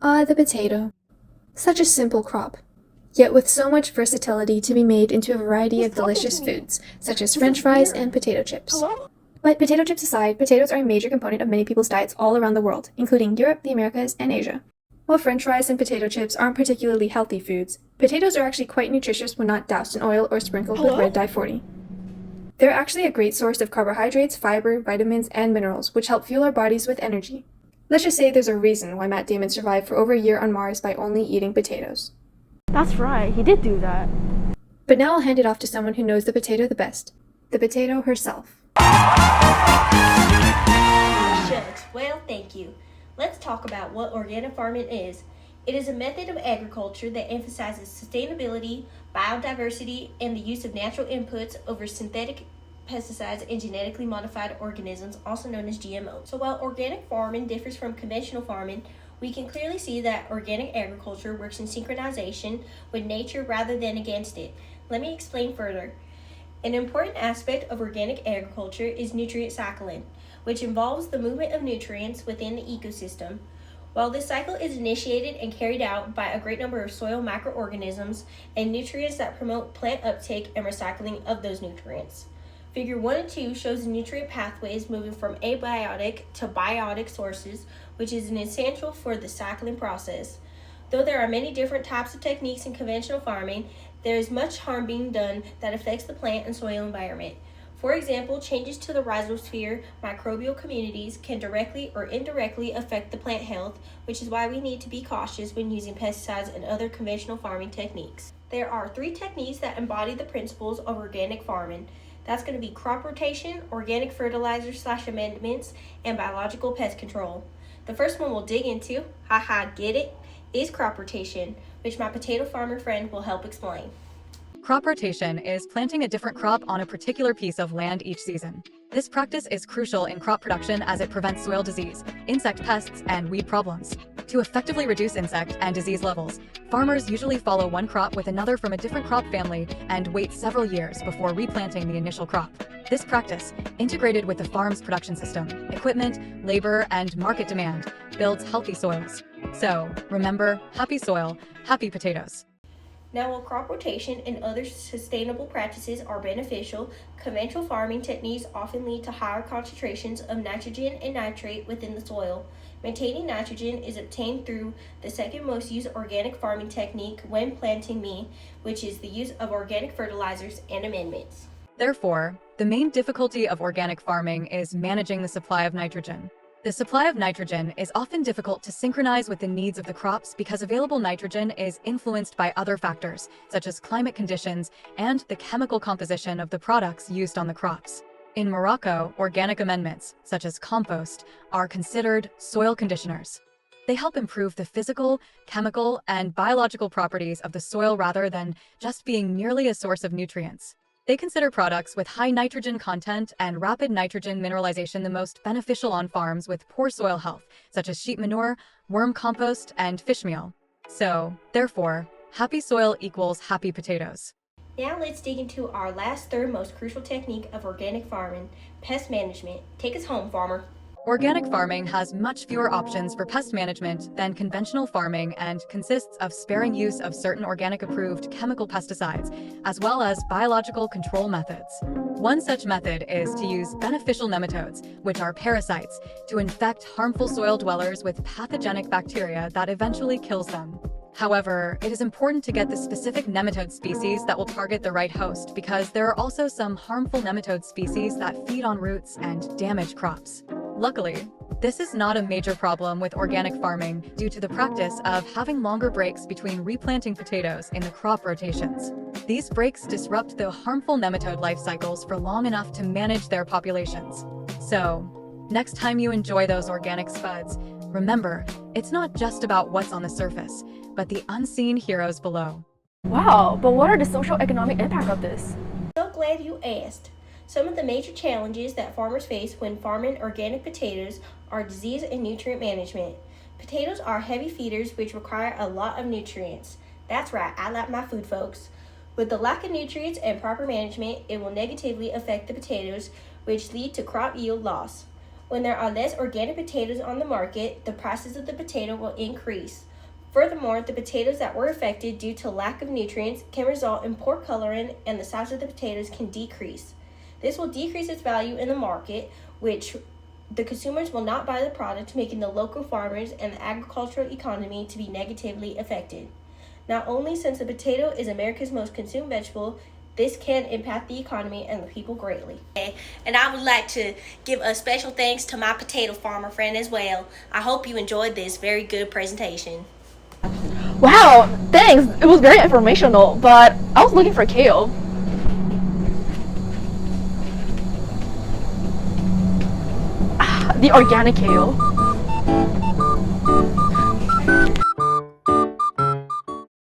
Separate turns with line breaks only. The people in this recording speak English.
Ah, the potato. Such a simple crop, yet with so much versatility to be made into a variety of delicious foods, such as french fries and potato chips. But potato chips aside, potatoes are a major component of many people's diets all around the world, including Europe, the Americas, and Asia. While french fries and potato chips aren't particularly healthy foods, potatoes are actually quite nutritious when not doused in oil or sprinkled with red dye 40. They're actually a great source of carbohydrates, fiber, vitamins, and minerals, which help fuel our bodies with energy. Let's just say there's a reason why Matt Damon survived for over a year on Mars by only eating potatoes.
That's right, he did do that.
But now I'll hand it off to someone who knows the potato the best. The potato herself.
Shucks, well, thank you. Let's talk about what organic farming is. It is a method of agriculture that emphasizes sustainability, biodiversity, and the use of natural inputs over synthetic pesticides and genetically modified organisms, also known as GMOs. So while organic farming differs from conventional farming, we can clearly see that organic agriculture works in synchronization with nature rather than against it. Let me explain further. An important aspect of organic agriculture is nutrient cycling, which involves the movement of nutrients within the ecosystem. While this cycle is initiated and carried out by a great number of soil microorganisms and nutrients that promote plant uptake and recycling of those nutrients. Figure 1 and 2 shows the nutrient pathways moving from abiotic to biotic sources, which is an essential for the cycling process. Though there are many different types of techniques in conventional farming, there is much harm being done that affects the plant and soil environment. For example, changes to the rhizosphere microbial communities can directly or indirectly affect the plant health, which is why we need to be cautious when using pesticides and other conventional farming techniques. There are 3 techniques that embody the principles of organic farming. That's going to be crop rotation, organic fertilizer/amendments, and biological pest control. The first one we'll dig into, get it, is crop rotation, which my potato farmer friend will help explain.
Crop rotation is planting a different crop on a particular piece of land each season. This practice is crucial in crop production as it prevents soil disease, insect pests, and weed problems. To effectively reduce insect and disease levels, farmers usually follow one crop with another from a different crop family and wait several years before replanting the initial crop. This practice, integrated with the farm's production system, equipment, labor, and market demand, builds healthy soils. So, remember, happy soil, happy potatoes.
Now, while crop rotation and other sustainable practices are beneficial, conventional farming techniques often lead to higher concentrations of nitrogen and nitrate within the soil. Maintaining nitrogen is obtained through the second most used organic farming technique when planting me, which is the use of organic fertilizers and amendments.
Therefore, the main difficulty of organic farming is managing the supply of nitrogen. The supply of nitrogen is often difficult to synchronize with the needs of the crops because available nitrogen is influenced by other factors, such as climate conditions and the chemical composition of the products used on the crops. In Morocco, organic amendments, such as compost, are considered soil conditioners. They help improve the physical, chemical, and biological properties of the soil rather than just being merely a source of nutrients. They consider products with high nitrogen content and rapid nitrogen mineralization the most beneficial on farms with poor soil health, such as sheep manure, worm compost, and fish meal. So, therefore, happy soil equals happy potatoes.
Now let's dig into our last third most crucial technique of organic farming, pest management. Take us home, farmer.
Organic farming has much fewer options for pest management than conventional farming and consists of sparing use of certain organic approved chemical pesticides, as well as biological control methods. One such method is to use beneficial nematodes, which are parasites, to infect harmful soil dwellers with pathogenic bacteria that eventually kills them. However, it is important to get the specific nematode species that will target the right host because there are also some harmful nematode species that feed on roots and damage crops. Luckily, this is not a major problem with organic farming due to the practice of having longer breaks between replanting potatoes in the crop rotations. These breaks disrupt the harmful nematode life cycles for long enough to manage their populations. So, next time you enjoy those organic spuds, remember, it's not just about what's on the surface, but the unseen heroes below.
Wow, but what are the social economic impact of this?
So glad you asked. Some of the major challenges that farmers face when farming organic potatoes are disease and nutrient management. Potatoes are heavy feeders which require a lot of nutrients. That's right, I like my food, folks. With the lack of nutrients and proper management, it will negatively affect the potatoes, which lead to crop yield loss. When there are less organic potatoes on the market, the prices of the potato will increase. Furthermore, the potatoes that were affected due to lack of nutrients can result in poor coloring and the size of the potatoes can decrease. This will decrease its value in the market, which the consumers will not buy the product, making the local farmers and the agricultural economy to be negatively affected. Not only since the potato is America's most consumed vegetable, this can impact the economy and the people greatly. And I would like to give a special thanks to my potato farmer friend as well. I hope you enjoyed this very good presentation.
Wow, thanks. It was very informational, but I was looking for kale. The organic kale.